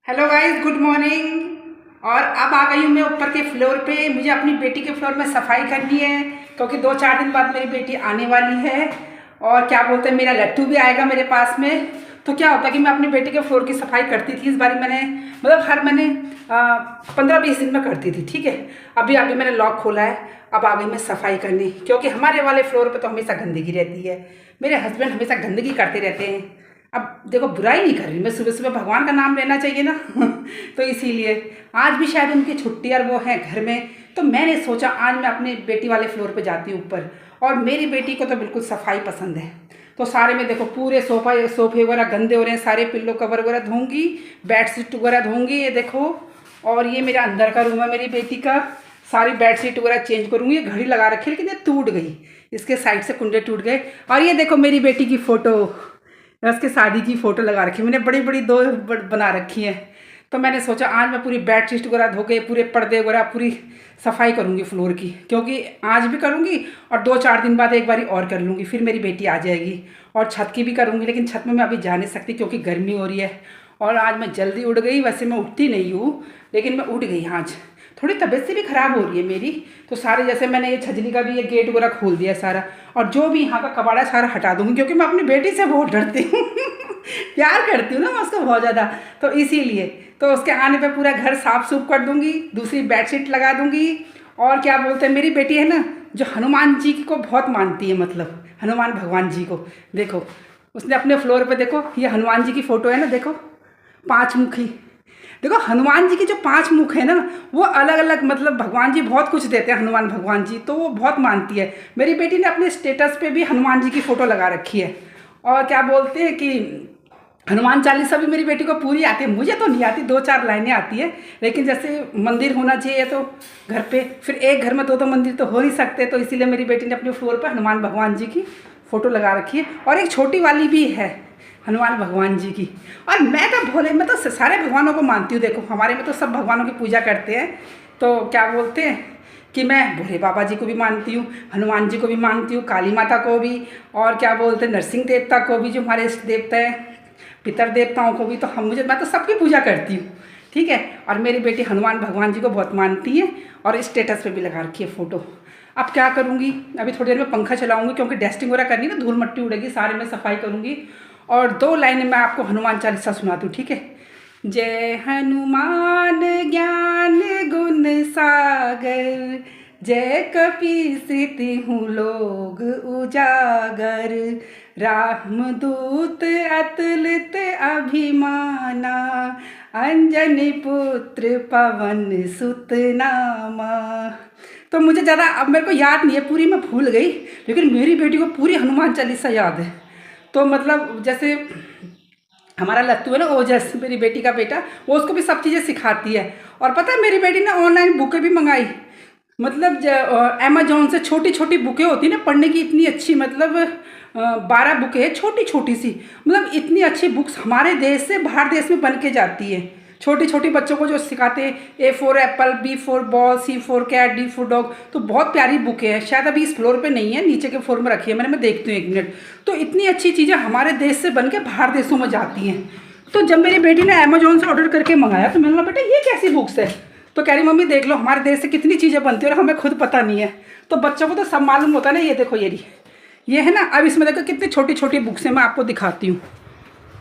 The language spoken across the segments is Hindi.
Hello guys, good morning. और अब आ गई हूँ मैं ऊपर के फ्लोर पे। मुझे अपनी बेटी के फ्लोर में सफाई करनी है क्योंकि 2-4 दिन बाद मेरी बेटी आने वाली है। और क्या बोलते हैं, मेरा लट्टू भी आएगा मेरे पास में। तो क्या होता है कि मैं अपनी बेटी के फ्लोर की सफाई करती थी। इस बार मैंने हर महीने 15-20 दिन में करती थी। ठीक है, अभी अभी मैंने लॉक खोला है। अब आ गई मैं सफाई करने क्योंकि हमारे वाले फ्लोर पर तो हमेशा गंदगी रहती है। मेरे हस्बैंड हमेशा गंदगी करते रहते हैं। अब देखो, बुराई नहीं कर रही मैं, सुबह सुबह भगवान का नाम लेना चाहिए ना। तो इसीलिए आज भी शायद उनकी छुट्टी और वो है घर में, तो मैंने सोचा आज मैं अपने बेटी वाले फ्लोर पे जाती हूँ ऊपर। और मेरी बेटी को तो बिल्कुल सफाई पसंद है। तो सारे में देखो, पूरे सोफे वगैरह गंदे हो रहे हैं, सारे पिल्लो कवर वगैरह धोऊंगी, बेडशीट वगैरह धोऊंगी, ये देखो। और ये मेरा अंदर का रूम है मेरी बेटी का, सारी बेडशीट वगैरह चेंज करूँगी। ये घड़ी लगा रखी है लेकिन ये टूट गई, इसके साइड से कुंडे टूट गए। और ये देखो मेरी बेटी की फ़ोटो, उसके शादी की फ़ोटो लगा रखी है मैंने, बड़ी बड़ी दो बना रखी है। तो मैंने सोचा आज मैं पूरी बेडशीट वगैरह धो के, पूरे पर्दे वगैरह पूरी सफाई करूँगी फ्लोर की, क्योंकि आज भी करूँगी और 2-4 दिन बाद एक बारी और कर लूँगी, फिर मेरी बेटी आ जाएगी। और छत की भी करूँगी, लेकिन छत में मैं अभी जा नहीं सकती क्योंकि गर्मी हो रही है। और आज मैं जल्दी उठ गई, वैसे मैं उठती नहीं हूँ लेकिन मैं उठ गई आज। थोड़ी तबीयत से भी ख़राब हो रही है मेरी, तो सारे जैसे मैंने ये छजली का भी ये गेट वगैरह खोल दिया सारा, और जो भी यहाँ का कबाड़ा सारा हटा दूँगी क्योंकि मैं अपनी बेटी से बहुत डरती हूँ। प्यार करती हूँ ना मैं उसको बहुत ज़्यादा, तो इसीलिए तो उसके आने पे पूरा घर साफ सूफ कर दूँगी, दूसरी बेडशीट लगा दूँगी। और क्या बोलते हैं, मेरी बेटी है ना जो हनुमान जी को बहुत मानती है, मतलब हनुमान भगवान जी को। देखो उसने अपने फ्लोर पे, देखो ये हनुमान जी की फ़ोटो है ना, देखो 5 मुखी। देखो हनुमान जी के जो 5 मुख है ना, वो अलग अलग, मतलब भगवान जी बहुत कुछ देते हैं हनुमान भगवान जी, तो वो बहुत मानती है। मेरी बेटी ने अपने स्टेटस पे भी हनुमान जी की फ़ोटो लगा रखी है। और क्या बोलते हैं कि हनुमान चालीसा भी मेरी बेटी को पूरी आती है, मुझे तो नहीं आती, 2-4 लाइनें आती है। लेकिन जैसे मंदिर होना चाहिए तो घर पे, फिर एक घर में 2-2 मंदिर तो हो नहीं सकते, तो इसीलिए मेरी बेटी ने अपने फ्लोर पर हनुमान भगवान जी की फ़ोटो लगा रखी है। और एक छोटी वाली भी है हनुमान भगवान जी की। और मैं तो सारे भगवानों को मानती हूँ। देखो हमारे में तो सब भगवानों की पूजा करते हैं। तो क्या बोलते हैं कि मैं भोले बाबा जी को भी मानती हूँ, हनुमान जी को भी मानती हूँ, काली माता को भी, और क्या बोलते हैं नरसिंह देवता को भी जो हमारे इष्ट देवता हैं, पितर देवताओं को भी। तो मैं तो सबकी पूजा करती हूँ। ठीक है, और मेरी बेटी हनुमान भगवान जी को बहुत मानती है और स्टेटस पे भी लगा रखी है फ़ोटो। अब क्या करूँगी, अभी थोड़ी देर में पंखा चलाऊँगी क्योंकि डस्टिंग वगैरह करनी है ना, धूल मट्टी उड़ेगी, सारे में सफाई करूँगी। और 2 लाइनें मैं आपको हनुमान चालीसा सुनाती हूँ, ठीक है। जय हनुमान ज्ञान गुण सागर, जय कपीसति हूँ लोग उजागर, रामदूत अतुलित अभिमाना, अंजनी पुत्र पवन सुत नामा। तो मुझे ज़्यादा अब मेरे को याद नहीं है पूरी, मैं भूल गई, लेकिन मेरी बेटी को पूरी हनुमान चालीसा याद है। तो मतलब जैसे हमारा लत्तू है ना, ओजस मेरी बेटी का बेटा, वो उसको भी सब चीज़ें सिखाती है। और पता है मेरी बेटी ने ऑनलाइन बुकें भी मंगाई, मतलब अमेजोन से। छोटी छोटी बुकें होती है ना पढ़ने की, इतनी अच्छी, मतलब 12 बुकें हैं छोटी छोटी सी, मतलब इतनी अच्छी बुक्स हमारे देश से बाहर देश में बन के जाती है। छोटी छोटी बच्चों को जो सिखाते हैं, A for apple, B for ball, C for cat, D for dog. तो बहुत प्यारी बुकें हैं, शायद अभी इस फ्लोर पे नहीं है, नीचे के फ्लोर में रखी है मैं देखती हूँ 1 मिनट। तो इतनी अच्छी चीज़ें हमारे देश से बन के बाहर देशों में जाती हैं। तो जब मेरी बेटी ने अमेजोन से ऑर्डर करके मंगाया तो मैंने बोला बेटा ये कैसी बुक्स है, तो कह रही मम्मी देख लो हमारे देश से कितनी चीज़ें बनती है और हमें खुद पता नहीं है। तो बच्चों को तो सब मालूम होता है ना। ये देखो ये है ना, अब इसमें देखो कितनी छोटी छोटी बुक्स हैं, मैं आपको दिखाती हूँ।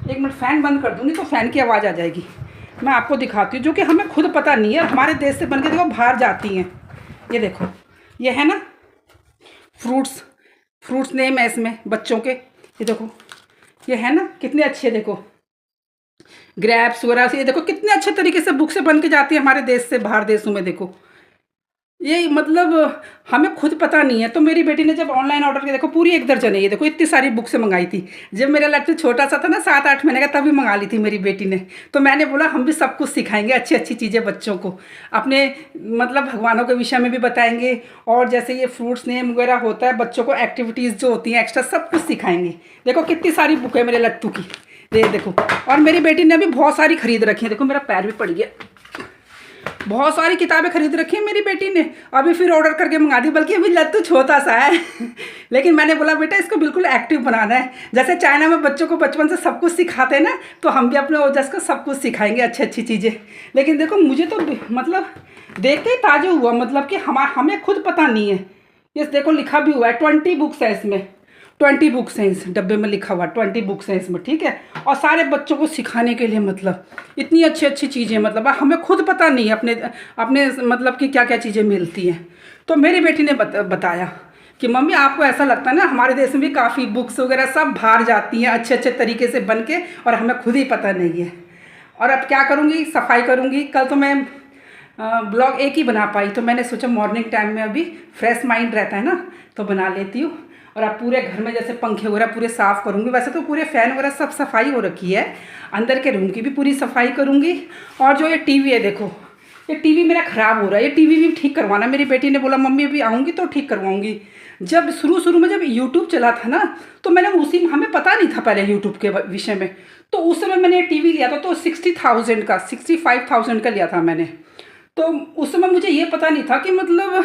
1 मिनट फ़ैन बंद कर दूँगी तो फ़ैन की आवाज़ आ जाएगी। मैं आपको दिखाती हूँ जो कि हमें खुद पता नहीं है, हमारे देश से बन के देखो बाहर जाती हैं। ये देखो, ये है ना फ्रूट्स नेम है इसमें बच्चों के। ये देखो ये है ना, कितने अच्छे, देखो ग्रेप्स वगैरह से, ये देखो कितने अच्छे तरीके से बुक से बन के जाती है हमारे देश से बाहर देशों में। देखो ये मतलब हमें खुद पता नहीं है। तो मेरी बेटी ने जब ऑनलाइन ऑर्डर किया, देखो पूरी 1 दर्जन है, ये देखो इतनी सारी बुक से मंगाई थी। जब मेरा लड़का छोटा सा था ना, 7-8 महीने का, तभी मंगा ली थी मेरी बेटी ने। तो मैंने बोला हम भी सब कुछ सिखाएंगे, अच्छी अच्छी चीज़ें बच्चों को, अपने मतलब भगवानों के विषय में भी बताएंगे। और जैसे ये फ्रूट्स नेम वगैरह होता है, बच्चों को एक्टिविटीज़ जो होती हैं एक्स्ट्रा, सब कुछ सिखाएंगे। देखो कितनी सारी बुक है मेरे लट्टू की, देखो। और मेरी बेटी ने भी बहुत सारी खरीद रखी है, देखो मेरा पैर भी पड़ गया। बहुत सारी किताबें खरीद रखी है मेरी बेटी ने, अभी फिर ऑर्डर करके मंगा दी, बल्कि अभी लत्तू छोटा सा है। लेकिन मैंने बोला बेटा इसको बिल्कुल एक्टिव बनाना है। जैसे चाइना में बच्चों को बचपन से सब कुछ सिखाते हैं ना, तो हम भी अपने ओजस को सब कुछ सिखाएंगे, अच्छी अच्छी चीज़ें। लेकिन देखो मुझे तो मतलब देख के ही ताजुब हुआ, मतलब कि हमें खुद पता नहीं है। ये देखो लिखा भी हुआ है 20 बुक्स है इसमें, 20 बुक्स हैं इस डब्बे में लिखा हुआ, 20 बुक्स हैं इसमें, ठीक है। और सारे बच्चों को सिखाने के लिए, मतलब इतनी अच्छी अच्छी चीज़ें, मतलब हमें खुद पता नहीं है अपने अपने मतलब कि क्या क्या चीज़ें मिलती हैं। तो मेरी बेटी ने बताया कि मम्मी आपको ऐसा लगता है ना हमारे देश में भी काफ़ी बुक्स वगैरह सब बाहर जाती हैं अच्छे अच्छे तरीके से बन के, और हमें खुद ही पता नहीं है। और अब क्या करूँगी, सफाई करूँगी। कल तो मैं ब्लॉग एक ही बना पाई, तो मैंने सोचा मॉर्निंग टाइम में अभी फ्रेश माइंड रहता है ना, तो बना लेती हूँ। और अब पूरे घर में जैसे पंखे वगैरह पूरे साफ़ करूँगी। वैसे तो पूरे फ़ैन वगैरह सब सफाई हो रखी है, अंदर के रूम की भी पूरी सफाई करूँगी। और जो ये टीवी है देखो, ये टीवी मेरा ख़राब हो रहा है, ये टीवी भी ठीक करवाना। मेरी बेटी ने बोला मम्मी अभी आऊँगी तो ठीक करवाऊँगी। जब शुरू में जब यूट्यूब चला था ना, तो मैंने हमें पता नहीं था पहले यूट्यूब के विषय में, तो उस समय मैंने टीवी लिया था तो 60,000 का 65,000 का लिया था मैंने। तो उस समय मुझे ये पता नहीं था कि मतलब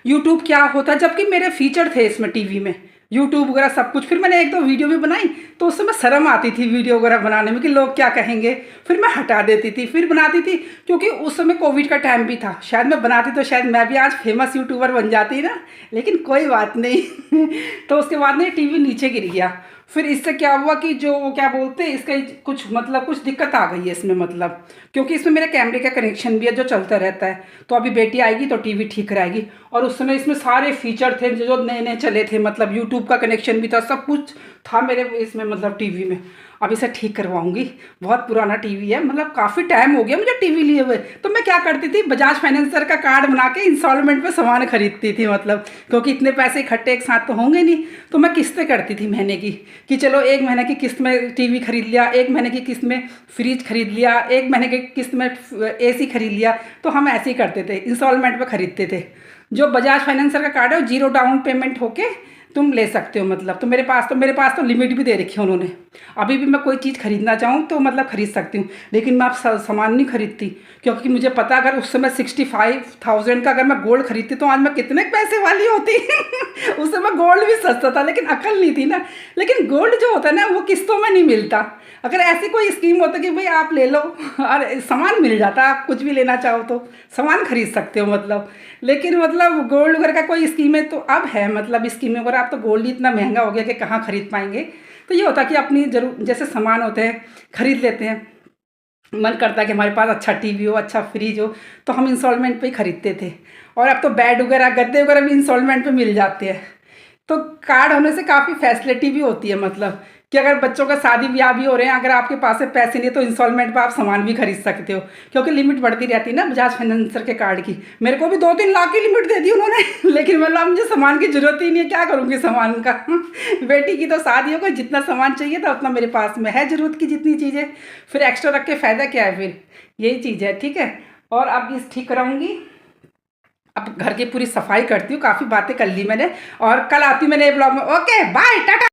यूट्यूब क्या होता है, जबकि मेरे फीचर थे इसमें टीवी में यूट्यूब वगैरह सब कुछ। फिर मैंने एक दो वीडियो भी बनाई, तो उस समय शर्म आती थी वीडियो वगैरह बनाने में कि लोग क्या कहेंगे, फिर मैं हटा देती थी, फिर बनाती थी। क्योंकि उस समय कोविड का टाइम भी था, शायद मैं बनाती तो शायद मैं भी आज फेमस यूट्यूबर बन जाती ना, लेकिन कोई बात नहीं। तो उसके बाद में टीवी नीचे गिर गया। फिर इससे क्या हुआ कि जो क्या बोलते हैं इसका कुछ मतलब कुछ दिक्कत आ गई है इसमें, मतलब क्योंकि इसमें मेरे कैमरे का कनेक्शन भी है जो चलता रहता है। तो अभी बेटी आएगी तो टीवी ठीक कराएगी। और उस समय इसमें सारे फीचर थे जो नए नए चले थे, मतलब यूट्यूब का कनेक्शन भी था, सब कुछ था मेरे इसमें मतलब टीवी में। अब इसे ठीक करवाऊंगी। बहुत पुराना टीवी है, मतलब काफ़ी टाइम हो गया मुझे टीवी लिए हुए। तो मैं क्या करती थी, बजाज फाइनेंसर का कार्ड बना के इंस्टॉलमेंट पे सामान खरीदती थी, मतलब क्योंकि इतने पैसे इकट्ठे एक साथ तो होंगे नहीं। तो मैं किस्तें करती थी महीने की, कि चलो एक महीने की किस्त में टीवी खरीद लिया, एक महीने की किस्त में फ्रिज खरीद लिया, एक महीने की किस्त में AC खरीद लिया। तो हम ऐसे ही करते थे, इंस्टॉलमेंट पे खरीदते थे। जो बजाज फाइनेंसर का कार्ड है वो 0 डाउन पेमेंट होके तुम ले सकते हो, मतलब तो मेरे पास तो लिमिट भी दे रखी है उन्होंने। अभी भी मैं कोई चीज़ खरीदना चाहूँ तो मतलब खरीद सकती हूँ, लेकिन मैं अब सामान नहीं खरीदती, क्योंकि मुझे पता अगर उस समय 65,000 का अगर मैं गोल्ड खरीदती तो आज मैं कितने पैसे वाली होती। उस समय गोल्ड भी सस्ता था, लेकिन अकल नहीं थी ना। लेकिन गोल्ड जो होता है ना वो किस्तों में नहीं मिलता। अगर ऐसी कोई स्कीम होती कि भाई आप ले लो और सामान मिल जाता, आप कुछ भी लेना चाहो तो सामान खरीद सकते हो, मतलब। लेकिन मतलब गोल्ड वगैरह का कोई स्कीम है तो अब है, मतलब स्कीम वगैरह। अब तो गोल्ड ही इतना महंगा हो गया कि कहाँ खरीद पाएंगे। तो ये होता है कि अपनी जैसे सामान होते हैं खरीद लेते हैं। मन करता है कि हमारे पास अच्छा टीवी हो, अच्छा फ्रिज हो, तो हम इंस्टॉलमेंट पे ही खरीदते थे। और अब तो बेड वगैरह गद्दे वगैरह भी इंस्टॉलमेंट पे मिल जाते हैं। तो कार्ड होने से काफ़ी फैसिलिटी भी होती है, मतलब कि अगर बच्चों का शादी ब्याह भी हो रहे हैं, अगर आपके पास से पैसे नहीं है तो इंस्टॉलमेंट पे आप सामान भी खरीद सकते हो, क्योंकि लिमिट बढ़ती रहती है ना बजाज फाइनेंसर के कार्ड की। मेरे को भी 2-3 लाख की लिमिट दे दी उन्होंने। लेकिन मतलब मुझे सामान की ज़रूरत ही नहीं है, क्या करूँगी सामान का। बेटी की तो शादी हो गई, जितना सामान चाहिए था उतना मेरे पास में है, ज़रूरत की जितनी चीज़ें। फिर एक्स्ट्रा रख के फ़ायदा क्या है, फिर यही चीज़ है, ठीक है। और अब इस ठीक कराऊँगी। अब घर की पूरी सफाई करती हूँ, काफ़ी बातें कर ली मैंने, और कल आती हूँ मैं नए ब्लॉग में। Okay bye, Tata.